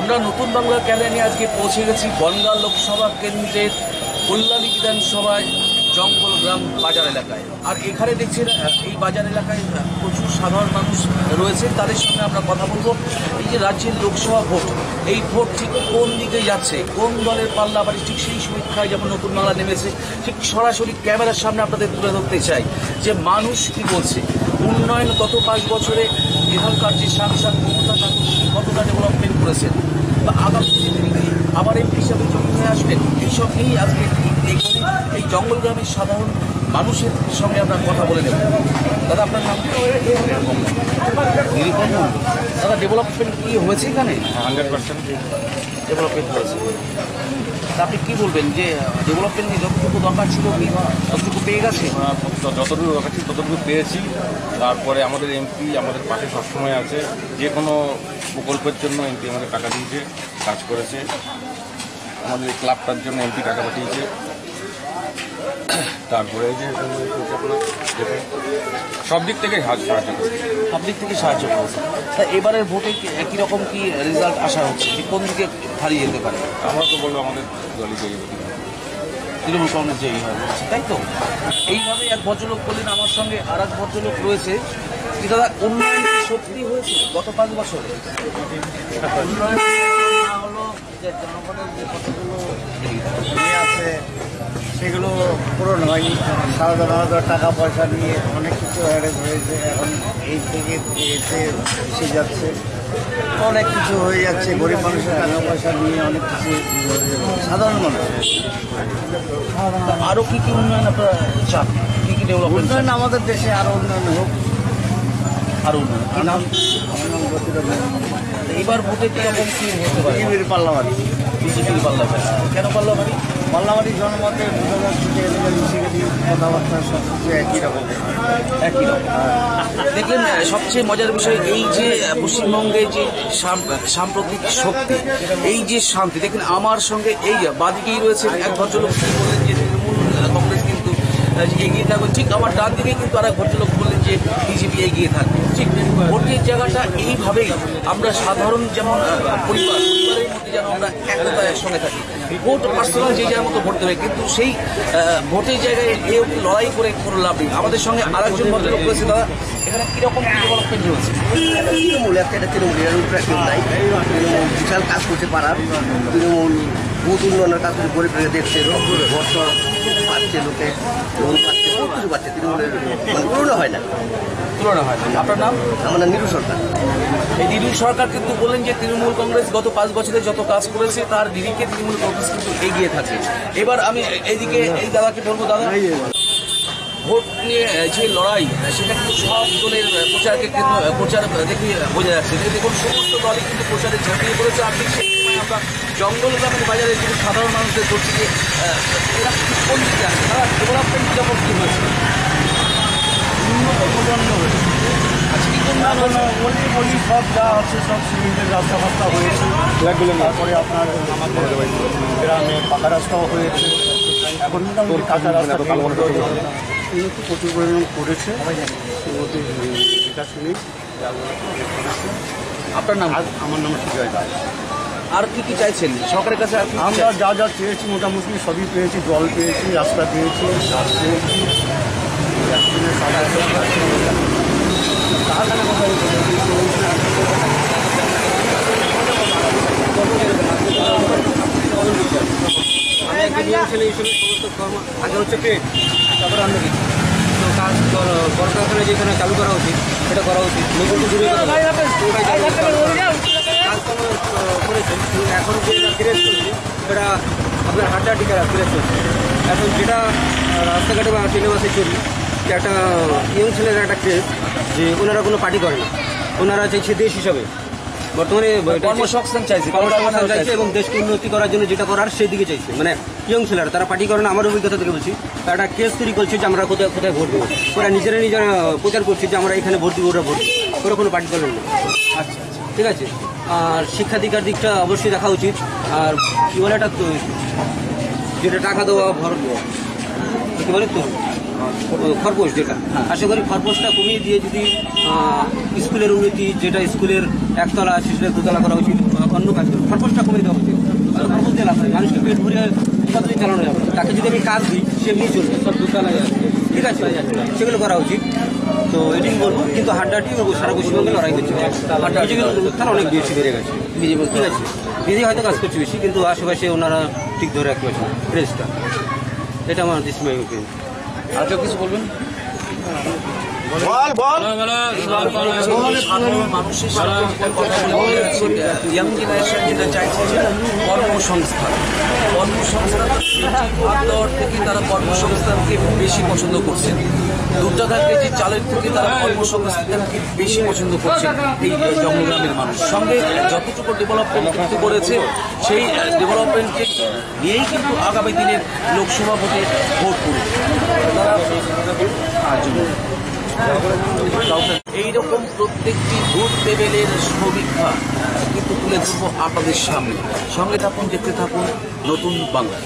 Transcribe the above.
আমরা নতুন বাংলা ক্যালে নিয়ে আজকে পৌঁছে গেছি বনগাঁ লোকসভা কেন্দ্রের কল্যাণী বিধানসভায় জঙ্গলগ্রাম বাজার এলাকায়। আর এখানে দেখছেন এই বাজার এলাকায় প্রচুর সাধারণ মানুষ রয়েছে, তাদের সঙ্গে আমরা কথা বলবো। এই যে রাজ্যের লোকসভা ভোট, এই ভোট ঠিক কোন দিকে যাচ্ছে, কোন দলের পাল্লা বাড়ি, ঠিক সেই সমীক্ষায় যখন নতুন বাংলা নেমেছে ঠিক সরাসরি ক্যামেরার সামনে আপনাদের তুলে ধরতে চাই যে মানুষ কি বলছে, উন্নয়ন গত 5 বছরে এখানকার যে সাংসদ মমতা ঠাকুর কতটা ডেভেলপমেন্ট করেছেন, বা আগামী দিনে আবার এমপি হিসাবে জয়ী হয়ে আসবেন, এইসব নিয়েই আজকে এই জঙ্গলগ্রামের সাধারণ মানুষের সঙ্গে আমরা কথা বলে নেব। দাদা, আপনার নাম? দাদা, ডেভেলপমেন্ট কি হয়েছে এখানে? 100% ডেভেলপমেন্ট হয়েছে। তা আপনি কী বলবেন যে ডেভেলপমেন্ট যতটুকু দরকার ছিল কি ততটুকু পেয়ে গেছে? যতটুকু দরকার ছিল ততটুকু পেয়েছি। তারপরে আমাদের এমপি আমাদের পাশে সবসময় আছে, যে কোনো প্রকল্পের জন্য এমপি আমাদের টাকা দিয়েছে, কাজ করেছে। আমাদের ক্লাবটার জন্য এমপি টাকা পাঠিয়েছে। তারপরে এই যে সব দিক থেকে সাহায্য করেছে, সব দিক থেকে সাহায্য করেছে। তা এবারের ভোটে কীরকম কী রেজাল্ট আশা হচ্ছে, যে কোন দিকে হারিয়ে যেতে পারে? আমরা তো বলবো আমাদের দলই জয়ী হবে, তৃণমূল কংগ্রেস জয়ী হয় বলছে, তাই তো? এইভাবে এক ভদ্রলোক বললেন, আমার সঙ্গে আর এক ভদ্রলোক রয়েছে। কি দাদা, উন্নয়ন কি সত্যি হয়েছে গত 5 বছরে? উন্নয়ন না হলো যে জনগণের যে কতগুলো আছে সেগুলো পূরণ হয়নি। সাধারণত টাকা পয়সা নিয়ে অনেক কিছু হ্যারেস হয়েছে, এখন এই থেকে এতে এসে যাচ্ছে, অনেক কিছু হয়ে যাচ্ছে। গরিব মানুষের টাকা পয়সা নিয়ে অনেক কিছু সাধারণ মানুষ। আরও কী কী উন্নয়ন আপনারা চান? কী কী ডেভেলপমেন্ট? উন্নয়ন আমাদের দেশে আরও উন্নয়ন হোক। আরও উন্নয়ন। কী নাম? আমার নাম গতিরঞ্জন। এইবার ভোটে কীরকম কী হতে পারে? বিজেপির পাল্লাবাড়ি। বিজেপির পাল্লাবাড়ি। কেন পাল্লাবাড়ি? পাল্লাবাড়ি জনমতে বোঝা যাচ্ছে যে মিশিয়ে কথাবার্তা সব কিছু একই রকম। একই রকম। দেখলেন, সবচেয়ে মজার বিষয় এই যে পশ্চিমবঙ্গে যে সাম্প্রতিক শক্তি, এই যে শান্তি, দেখেন আমার সঙ্গে এই বাদিকেই রয়েছে এক ভদ্রলোক বললেন যে তৃণমূল কংগ্রেস কিন্তু এগিয়ে থাকবে, ঠিক আমার ডান দিকে কিন্তু আর এক ভদ্রলোক বললেন যে বিজেপি এগিয়ে থাকবে। ঠিক ভোটের জায়গাটা এইভাবেই আমরা সাধারণ যেমন পরিবারের মধ্যে যেন আমরা একতা একসঙ্গে থাকি। ভোট পার্সোনাল যে যার মতো ভোট দেবে, কিন্তু সেই ভোটের জায়গায় এ লড়াই করে কোনো লাভ নেই। আমাদের সঙ্গে আরেকজন ভদ্রলোক রয়েছে। দাদা, এখানে কীরকম ডেভেলপমেন্ট হয়েছে? তৃণমূল একটা তৃণমূল এর উপরে কেউ নাই। তৃণমূল বিশাল কাজ করতে পারার, তৃণমূল বহুত উন্নয়নের কাজ করে গরিব দেখছে, ঘর পাচ্ছে, লোকে লোন পাচ্ছে, বহুত কিছু পাচ্ছে। তৃণমূলের মানে তুলনা হয় না। আপনার নাম? আমার নাম নিরু সরকার। এই নিরু সরকার কিন্তু বললেন যে তৃণমূল কংগ্রেস গত 5 বছরে যত কাজ করেছে তার নিরিখে তৃণমূল কংগ্রেস কিন্তু এগিয়ে থাকে। এবার আমি এইদিকে এই দাদাকে বলবো, দাদা, ভোট নিয়ে যে লড়াই সেটা কিন্তু সব দলের প্রচারকে কিন্তু প্রচার দেখে বোঝা যাচ্ছে। দেখুন, সমস্ত দলই কিন্তু প্রচারে ঝাঁপিয়ে পড়েছে। আর ঠিক সেই সময় আমরা জঙ্গলগ্রামের বাজারে কিন্তু সাধারণ মানুষদের করছি যে এরা কোন দিকে আছে, তারা ডেভেলপমেন্ট কীরকম কী হয়েছে? উন্নত প্রজন্ম হয়েছে। অলি সব যা আছে সব সিমেন্টের রাস্তা ফাস্তা হয়েছে। তারপরে আপনার আমাদের গ্রামে পাকা রাস্তাও হয়েছে। এখন মোটামুটি কাঁচা রাস্তা উন্নতি প্রচুর পরিমাণ করেছে। বিকাশ নেই। আপনার নাম? আমার নাম সুজয় দাস। আর কি কি চাইছেন সরকারের কাছে? আমরা যা যা চেয়েছি মোটামুটি সবই পেয়েছি। জল পেয়েছি, রাস্তা পেয়েছি, গাছ পেয়েছি। আগে হচ্ছে পেট, তারপরে অন্য কিছু তো কাজ কলকারখানা যেখানে চালু করা উচিত সেটা করা উচিত। নতুন দূরে কাজ করেছে, এখন যেটা ফিরে চলছে সেটা আপনার হাড্ডা টিকারা ফিরে চলছে। এখন যেটা রাস্তাঘাটে বা সিনেমাসে চলি যে একটা ইয়ং ছেলের একটা কেস, যে ওনারা কোনো পার্টি করে না, ওনারা চাইছে দেশ হিসাবে বর্তমানে কর্মসংস্থান চাইছে এবং দেশকে উন্নতি করার জন্য যেটা করার সেই দিকে চাইছে। মানে ইয়ং ছেলেরা তারা পার্টি করে না। আমার অভিজ্ঞতা থেকে বলছি, তারা একটা কেস তৈরি করছে যে আমরা কোথায় কোথায় ভোট দেবো। ওরা নিজেরা প্রচার করছে যে আমরা এখানে ভোট দিব, ওরা ভোট দেবো, ওরা কোনো পার্টি করেন না। আচ্ছা, ঠিক আছে। আর শিক্ষাধিকার দিকটা অবশ্যই দেখা উচিত। আর কী বলে একটা যেটা টাকা দেওয়া ভর কী বলে তো খরপোশ, যেটা আশা করি খরপোশটা কমিয়ে দিয়ে যদি স্কুলের উন্নতি, যেটা স্কুলের একতলা আছে সেটা 2তলা করা উচিত, অন্য কাজ খরচটা কমে দেওয়া উচিত। খরচ দিয়ে লাভ নেই, মানুষকে পেট ভরে কতদিন চালানো যাবে। তাকে যদি আমি কাজ দিই সে এমনি চলবে, সব দোকান ঠিক আছে, সেগুলো করা উচিত। তো এটাই বলবো। কিন্তু হাড্ডাহাড্ডি সারা পশ্চিমবঙ্গে লড়াই হচ্ছে, বিজেপির উত্থান অনেক বেশি বেড়ে গেছে। বিজেপি ঠিক আছে, বিজেপি হয়তো কাজ করছে বেশি, কিন্তু আশেপাশে ওনারা ঠিক ধরে রাখতে পারছে না প্রেসটা। এটা আমার দৃষ্টিমায় ওপিনিয়ন। আর কেউ কিছু বলবেন? সাধারণ মানুষের সাথে কথা বলে ইয়াং জেনারেশন যেটা চাইছে যে কর্মসংস্থান খাদ্য থেকে তারা কর্মসংস্থানকে বেশি পছন্দ করছেন। 2 টাকা কেজি চালের থেকে তারা কর্মসংস্থানকে বেশি পছন্দ করছেন এই জঙ্গলগ্রামের মানুষ। সঙ্গে যতটুকু ডেভেলপমেন্ট কিন্তু করেছে সেই ডেভেলপমেন্টকে নিয়েই কিন্তু আগামী দিনের লোকসভা ভোটে ভোট করবে তারা। এইরকম প্রত্যেকটি বুথ লেভেলের সমীক্ষা কিন্তু তুলে ধরবো আপনাদের সামনে। সঙ্গে থাকুন, দেখতে থাকুন নতুন বাংলা।